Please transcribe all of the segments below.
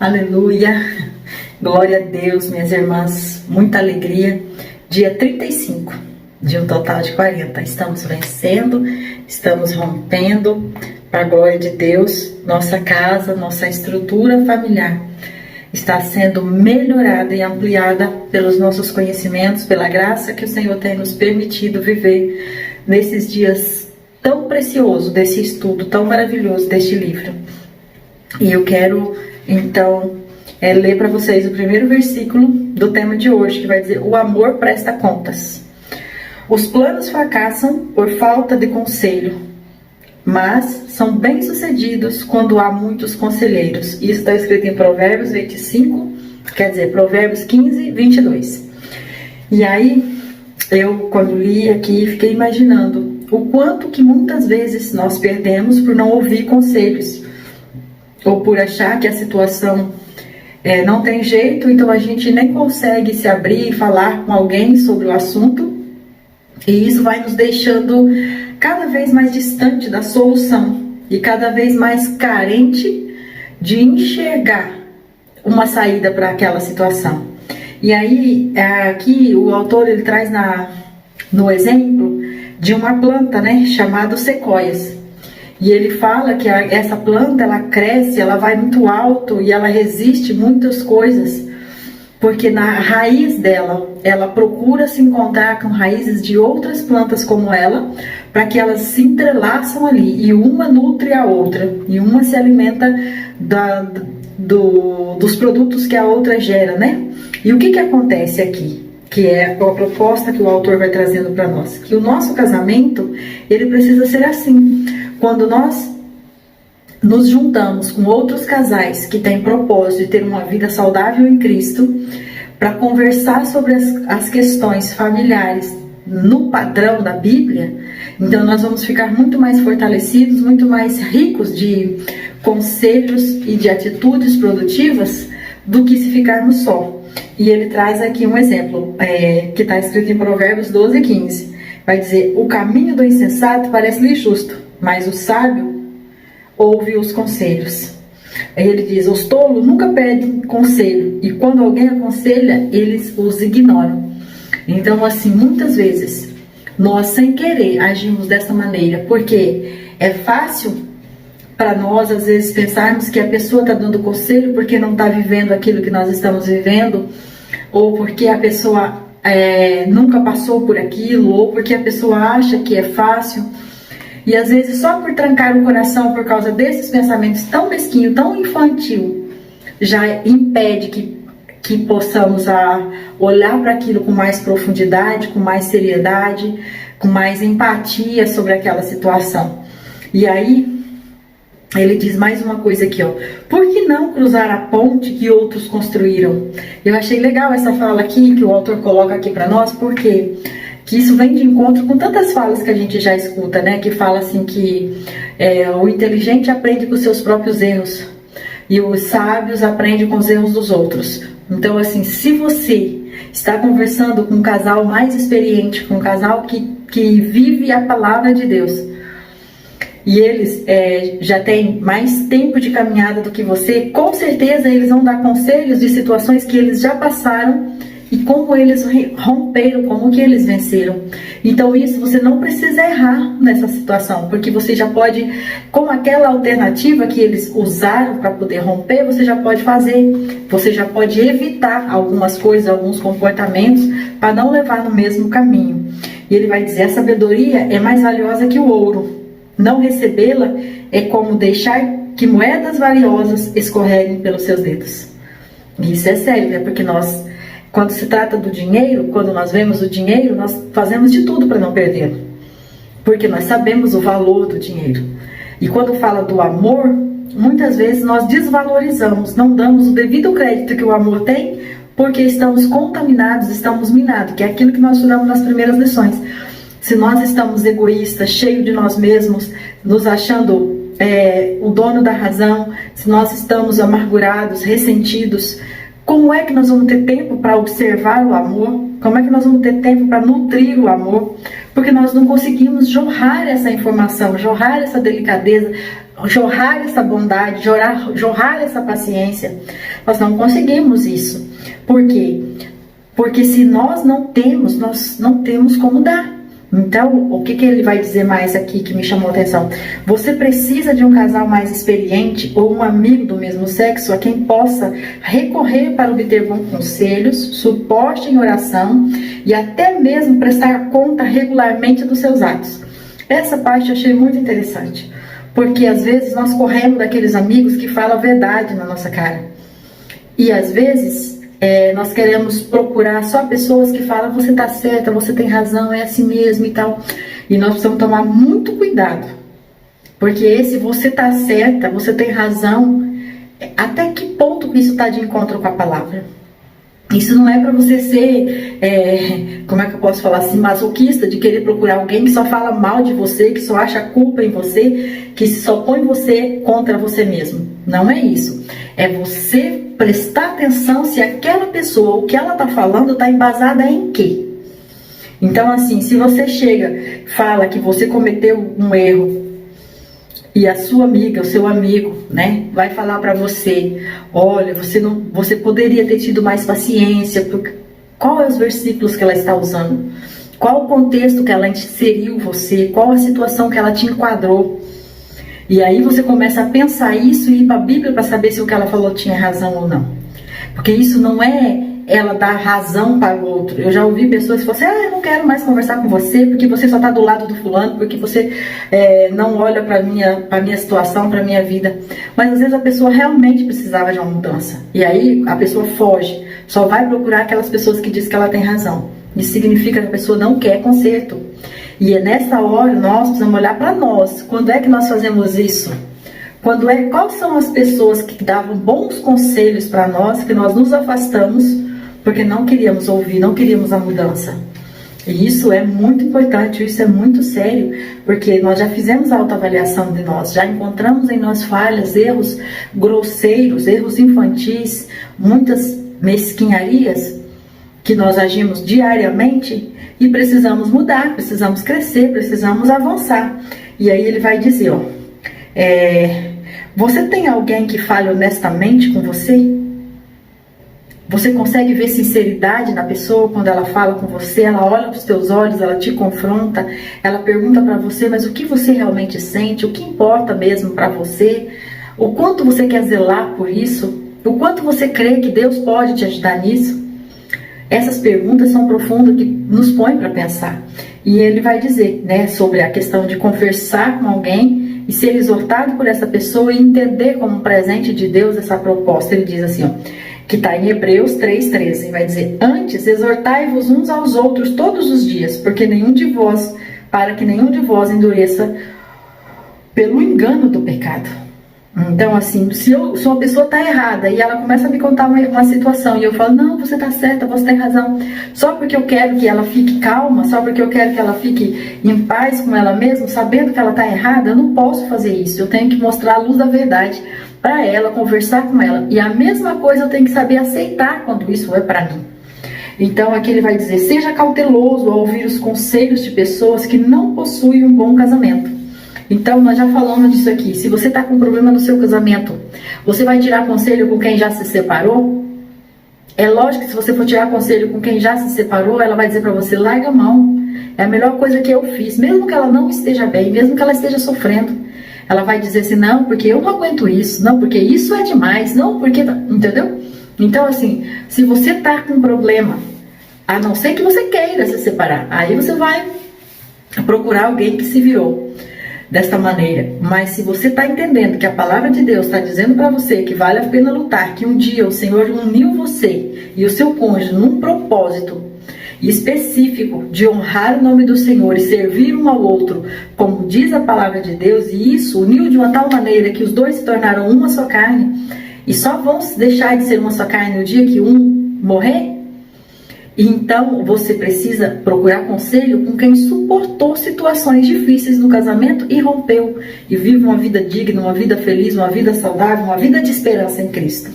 Aleluia, glória a Deus, minhas irmãs, muita alegria. Dia 35 de um total de 40, estamos vencendo, estamos rompendo, para a glória de Deus. Nossa casa, nossa estrutura familiar está sendo melhorada e ampliada pelos nossos conhecimentos, pela graça que o Senhor tem nos permitido viver nesses dias tão preciosos, desse estudo tão maravilhoso deste livro. E eu quero então ler para vocês o primeiro versículo do tema de hoje, que vai dizer: o amor presta contas. Os planos fracassam por falta de conselho, mas são bem-sucedidos quando há muitos conselheiros. Isso está escrito em Provérbios 25, quer dizer, Provérbios 15, 22. E aí, eu, quando li aqui, fiquei imaginando o quanto que muitas vezes nós perdemos por não ouvir conselhos, ou por achar que a situação não tem jeito, então a gente nem consegue se abrir e falar com alguém sobre o assunto, e isso vai nos deixando cada vez mais distante da solução e cada vez mais carente de enxergar uma saída para aquela situação. E aí, aqui o autor ele traz no exemplo de uma planta, chamada sequoias. E ele fala que essa planta, ela cresce, ela vai muito alto e ela resiste muitas coisas, porque na raiz dela, ela procura se encontrar com raízes de outras plantas como ela, para que elas se entrelaçam ali, e uma nutre a outra, e uma se alimenta dos produtos que a outra gera, E o que acontece aqui? Que é a proposta que o autor vai trazendo para nós, que o nosso casamento, ele precisa ser assim. Quando nós nos juntamos com outros casais que têm propósito de ter uma vida saudável em Cristo, para conversar sobre as questões familiares no padrão da Bíblia, então nós vamos ficar muito mais fortalecidos, muito mais ricos de conselhos e de atitudes produtivas do que se ficarmos só. E ele traz aqui um exemplo, que está escrito em Provérbios 12, 15. Vai dizer: o caminho do insensato parece-lhe justo, mas o sábio ouve os conselhos. Aí ele diz: os tolos nunca pedem conselho, e quando alguém aconselha, eles os ignoram. Então, assim, muitas vezes, nós sem querer agimos dessa maneira, porque é fácil para nós, às vezes, pensarmos que a pessoa está dando conselho porque não está vivendo aquilo que nós estamos vivendo, ou porque a pessoa nunca passou por aquilo, ou porque a pessoa acha que é fácil. E às vezes só por trancar o coração por causa desses pensamentos tão mesquinhos, tão infantil, já impede que possamos olhar para aquilo com mais profundidade, com mais seriedade, com mais empatia sobre aquela situação. E aí, ele diz mais uma coisa aqui, por que não cruzar a ponte que outros construíram? Eu achei legal essa fala aqui, que o autor coloca aqui para nós, porque que isso vem de encontro com tantas falas que a gente já escuta, que fala assim que o inteligente aprende com os seus próprios erros e os sábios aprendem com os erros dos outros. Então, assim, se você está conversando com um casal mais experiente, com um casal que vive a palavra de Deus, e eles já têm mais tempo de caminhada do que você, com certeza eles vão dar conselhos de situações que eles já passaram e como eles romperam, como que eles venceram. Então isso, você não precisa errar nessa situação, porque você já pode, com aquela alternativa que eles usaram para poder romper, você já pode fazer, você já pode evitar algumas coisas, alguns comportamentos, para não levar no mesmo caminho. E ele vai dizer: a sabedoria é mais valiosa que o ouro. Não recebê-la é como deixar que moedas valiosas escorreguem pelos seus dedos. E isso é sério, porque nós, quando se trata do dinheiro, quando nós vemos o dinheiro, nós fazemos de tudo para não perdê-lo, porque nós sabemos o valor do dinheiro. E quando fala do amor, muitas vezes nós desvalorizamos, não damos o devido crédito que o amor tem, porque estamos contaminados, estamos minados, que é aquilo que nós estudamos nas primeiras lições. Se nós estamos egoístas, cheios de nós mesmos, nos achando o dono da razão, se nós estamos amargurados, ressentidos, como é que nós vamos ter tempo para observar o amor? Como é que nós vamos ter tempo para nutrir o amor? Porque nós não conseguimos jorrar essa informação, jorrar essa delicadeza, jorrar essa bondade, jorrar essa paciência. Nós não conseguimos isso. Por quê? Porque se nós não temos como dar. Então, o que ele vai dizer mais aqui que me chamou a atenção? Você precisa de um casal mais experiente ou um amigo do mesmo sexo a quem possa recorrer para obter bons conselhos, suporte em oração e até mesmo prestar conta regularmente dos seus atos. Essa parte eu achei muito interessante, porque às vezes nós corremos daqueles amigos que falam a verdade na nossa cara. E às vezes nós queremos procurar só pessoas que falam: você tá certa, você tem razão, é assim mesmo e tal. E nós precisamos tomar muito cuidado, porque esse você tá certa, você tem razão, até que ponto isso está de encontro com a palavra? Isso não é para você ser, como é que eu posso falar assim, masoquista, de querer procurar alguém que só fala mal de você, que só acha culpa em você, que só põe você contra você mesmo. Não é isso. É você prestar atenção se aquela pessoa, o que ela está falando, está embasada em quê? Então, assim, se você chega, fala que você cometeu um erro, e a sua amiga, o seu amigo, né, vai falar para você: olha, você poderia ter tido mais paciência. Qual é os versículos que ela está usando? Qual o contexto que ela inseriu você? Qual a situação que ela te enquadrou? E aí você começa a pensar isso e ir para a Bíblia para saber se o que ela falou tinha razão ou não. Porque isso não é ela dar razão para o outro. Eu já ouvi pessoas que falam assim: eu não quero mais conversar com você porque você só está do lado do fulano, porque você não olha para a minha situação, para a minha vida. Mas às vezes a pessoa realmente precisava de uma mudança. E aí a pessoa foge, só vai procurar aquelas pessoas que dizem que ela tem razão. Isso significa que a pessoa não quer conserto. E é nessa hora nós precisamos olhar para nós. Quando é que nós fazemos isso? Quais são as pessoas que davam bons conselhos para nós, que nós nos afastamos porque não queríamos ouvir, não queríamos a mudança? E isso é muito importante, isso é muito sério, porque nós já fizemos a autoavaliação de nós, já encontramos em nós falhas, erros grosseiros, erros infantis, muitas mesquinharias que nós agimos diariamente e precisamos mudar, precisamos crescer, precisamos avançar. E aí ele vai dizer, você tem alguém que fale honestamente com você? Você consegue ver sinceridade na pessoa quando ela fala com você? Ela olha para os teus olhos, ela te confronta, ela pergunta para você: mas o que você realmente sente? O que importa mesmo para você? O quanto você quer zelar por isso? O quanto você crê que Deus pode te ajudar nisso? Essas perguntas são profundas, que nos põem para pensar. E ele vai dizer, né, sobre a questão de conversar com alguém e ser exortado por essa pessoa e entender como um presente de Deus essa proposta. Ele diz assim, que está em Hebreus 3,13, vai dizer: antes exortai-vos uns aos outros todos os dias, para que nenhum de vós endureça pelo engano do pecado. Então, assim, se uma pessoa está errada e ela começa a me contar uma situação e eu falo: não, você está certa, você tem razão, só porque eu quero que ela fique calma, só porque eu quero que ela fique em paz com ela mesma, sabendo que ela está errada, eu não posso fazer isso. Eu tenho que mostrar a luz da verdade para ela, conversar com ela. E a mesma coisa eu tenho que saber aceitar quando isso é para mim. Então aqui ele vai dizer: seja cauteloso ao ouvir os conselhos de pessoas que não possuem um bom casamento. Então nós já falamos disso aqui. Se você está com um problema no seu casamento, você vai tirar conselho com quem já se separou? É lógico que se você for tirar conselho com quem já se separou, ela vai dizer para você: larga a mão, é a melhor coisa que eu fiz. Mesmo que ela não esteja bem, mesmo que ela esteja sofrendo, ela vai dizer assim: não, porque eu não aguento isso, não, porque isso é demais, não, porque... Entendeu? Então, assim, se você tá com um problema, a não ser que você queira se separar, aí você vai procurar alguém que se virou desta maneira. Mas se você tá entendendo que a palavra de Deus está dizendo para você que vale a pena lutar, que um dia o Senhor uniu você e o seu cônjuge num propósito específico de honrar o nome do Senhor e servir um ao outro, como diz a palavra de Deus, e isso uniu de uma tal maneira que os dois se tornaram uma só carne, e só vão deixar de ser uma só carne no dia que um morrer. Então você precisa procurar conselho com quem suportou situações difíceis no casamento e rompeu, e vive uma vida digna, uma vida feliz, uma vida saudável, uma vida de esperança em Cristo.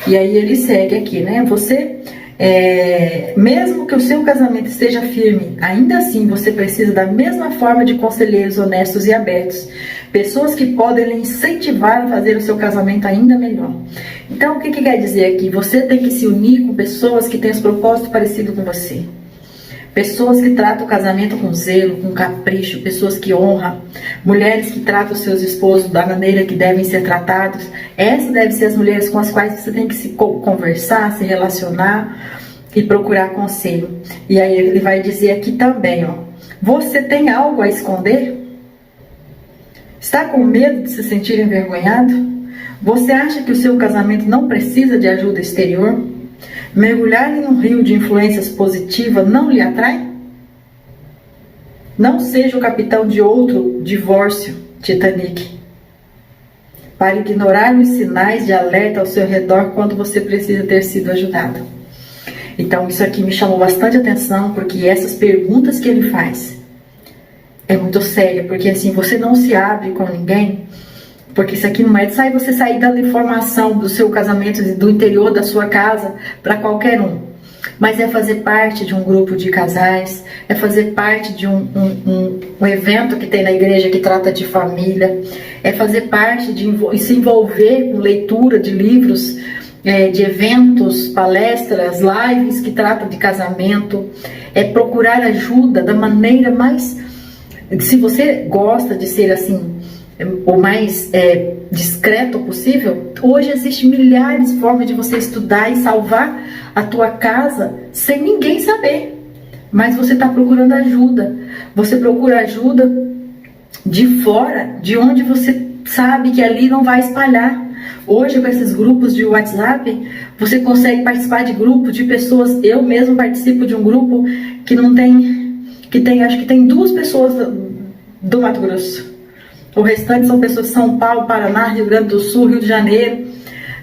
E aí ele segue aqui, né? Você Mesmo que o seu casamento esteja firme, ainda assim você precisa da mesma forma de conselheiros honestos e abertos, pessoas que podem lhe incentivar a fazer o seu casamento ainda melhor. Então, o que quer dizer aqui? Você tem que se unir com pessoas que têm os propósitos parecidos com você. Pessoas que tratam o casamento com zelo, com capricho, pessoas que honram, mulheres que tratam os seus esposos da maneira que devem ser tratados. Essas devem ser as mulheres com as quais você tem que se conversar, se relacionar e procurar conselho. E aí ele vai dizer aqui também, ó, você tem algo a esconder? Está com medo de se sentir envergonhado? Você acha que o seu casamento não precisa de ajuda exterior? Mergulhar em um rio de influências positivas não lhe atrai? Não seja o capitão de outro divórcio, Titanic, para ignorar os sinais de alerta ao seu redor quando você precisa ter sido ajudado. Então isso aqui me chamou bastante atenção, porque essas perguntas que ele faz é muito séria, porque assim, você não se abre com ninguém. Porque isso aqui não é de você sair dando informação do seu casamento, do interior da sua casa, para qualquer um. Mas é fazer parte de um grupo de casais, é fazer parte de um evento que tem na igreja que trata de família, é fazer parte de se envolver com leitura de livros, de eventos, palestras, lives que tratam de casamento, é procurar ajuda da maneira mais... Se você gosta de ser assim, o mais discreto possível, hoje existem milhares de formas de você estudar e salvar a tua casa sem ninguém saber. Mas você está procurando ajuda. Você procura ajuda de fora, de onde você sabe que ali não vai espalhar. Hoje, com esses grupos de WhatsApp, você consegue participar de grupos de pessoas. Eu mesmo participo de um grupo que não tem, acho que tem 2 pessoas do Mato Grosso. O restante são pessoas de São Paulo, Paraná, Rio Grande do Sul, Rio de Janeiro.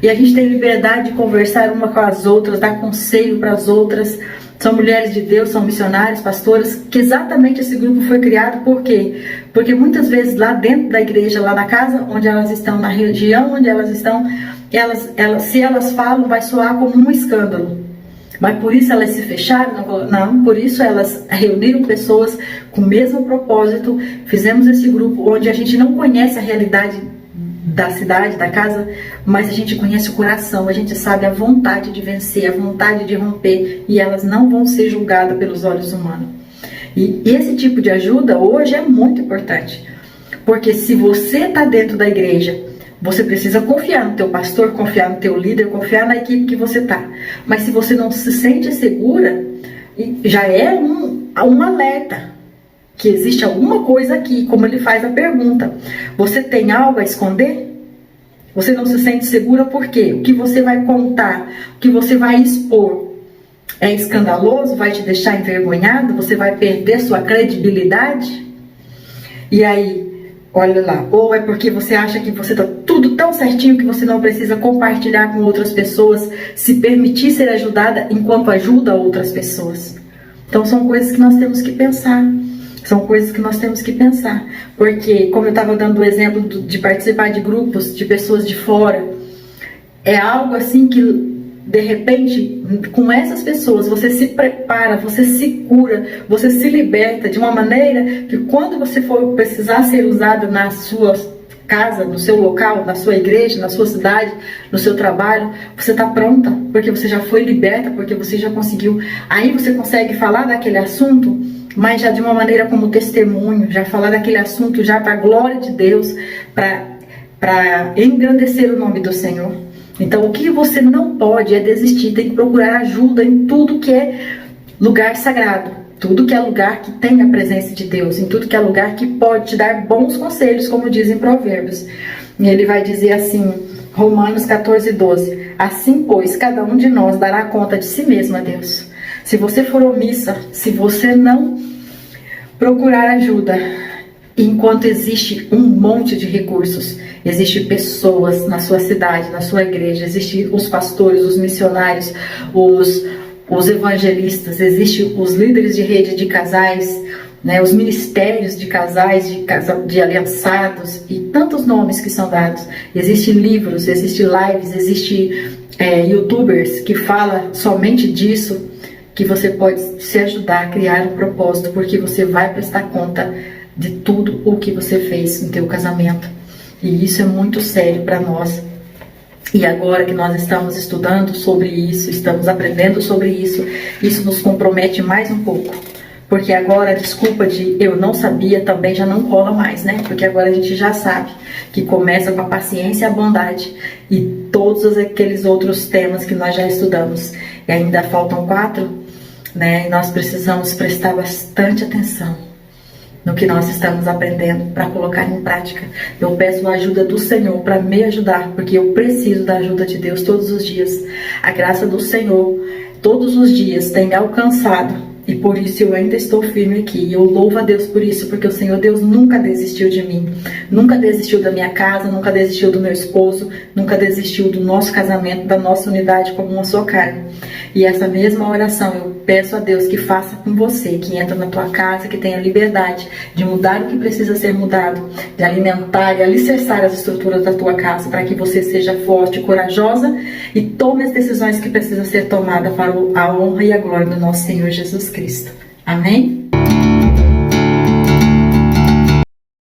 E a gente tem liberdade de conversar uma com as outras, dar conselho para as outras. São mulheres de Deus, são missionárias, pastoras, que exatamente esse grupo foi criado. Por quê? Porque muitas vezes lá dentro da igreja, lá na casa onde elas estão, na região onde elas estão, se elas falam, vai soar como um escândalo. Mas por isso elas se fecharam? Não, por isso elas reuniram pessoas com o mesmo propósito. Fizemos esse grupo onde a gente não conhece a realidade da cidade, da casa, mas a gente conhece o coração, a gente sabe a vontade de vencer, a vontade de romper, e elas não vão ser julgadas pelos olhos humanos. E esse tipo de ajuda hoje é muito importante, porque se você está dentro da igreja, você precisa confiar no teu pastor, confiar no teu líder, confiar na equipe que você está. Mas se você não se sente segura, já é um alerta que existe alguma coisa aqui, como ele faz a pergunta. Você tem algo a esconder? Você não se sente segura por quê? O que você vai contar, o que você vai expor é escandaloso? Vai te deixar envergonhado? Você vai perder sua credibilidade? E aí, olha lá, ou é porque você acha que você está tudo tão certinho que você não precisa compartilhar com outras pessoas, se permitir ser ajudada enquanto ajuda outras pessoas. Então são coisas que nós temos que pensar. São coisas que nós temos que pensar. Porque, como eu estava dando o exemplo de participar de grupos de pessoas de fora, é algo assim que, de repente, com essas pessoas, você se prepara, você se cura, você se liberta de uma maneira que quando você for precisar ser usado na sua casa, no seu local, na sua igreja, na sua cidade, no seu trabalho, você está pronta, porque você já foi liberta, porque você já conseguiu. Aí você consegue falar daquele assunto, mas já de uma maneira como testemunho, já falar daquele assunto já para a glória de Deus, para engrandecer o nome do Senhor. Então o que você não pode é desistir, tem que procurar ajuda em tudo que é lugar sagrado, tudo que é lugar que tem a presença de Deus, em tudo que é lugar que pode te dar bons conselhos, como dizem Provérbios. E ele vai dizer assim, Romanos 14:12, assim pois cada um de nós dará conta de si mesmo a Deus. Se você for omissa, se você não procurar ajuda, enquanto existe um monte de recursos, existem pessoas na sua cidade, na sua igreja, existem os pastores, os missionários, os evangelistas, existem os líderes de rede de casais, né, os ministérios de casais, de aliançados e tantos nomes que são dados. Existem livros, existem lives, existem YouTubers que fala somente disso, que você pode se ajudar a criar um propósito, porque você vai prestar conta de tudo o que você fez no teu casamento. E isso é muito sério para nós. E agora que nós estamos estudando sobre isso, estamos aprendendo sobre isso, isso nos compromete mais um pouco. Porque agora a desculpa de eu não sabia também já não cola mais, né? Porque agora a gente já sabe que começa com a paciência e a bondade e todos aqueles outros temas que nós já estudamos. E ainda faltam 4, né? E nós precisamos prestar bastante atenção no que nós estamos aprendendo para colocar em prática. Eu peço a ajuda do Senhor para me ajudar, porque eu preciso da ajuda de Deus todos os dias. A graça do Senhor todos os dias tem me alcançado. E por isso eu ainda estou firme aqui. E eu louvo a Deus por isso, porque o Senhor Deus nunca desistiu de mim. Nunca desistiu da minha casa, nunca desistiu do meu esposo, nunca desistiu do nosso casamento, da nossa unidade como uma só carne. E essa mesma oração eu peço a Deus que faça com você, que entra na tua casa, que tenha liberdade de mudar o que precisa ser mudado, de alimentar e alicerçar as estruturas da tua casa, para que você seja forte, corajosa e tome as decisões que precisam ser tomadas para a honra e a glória do nosso Senhor Jesus Cristo. Amém?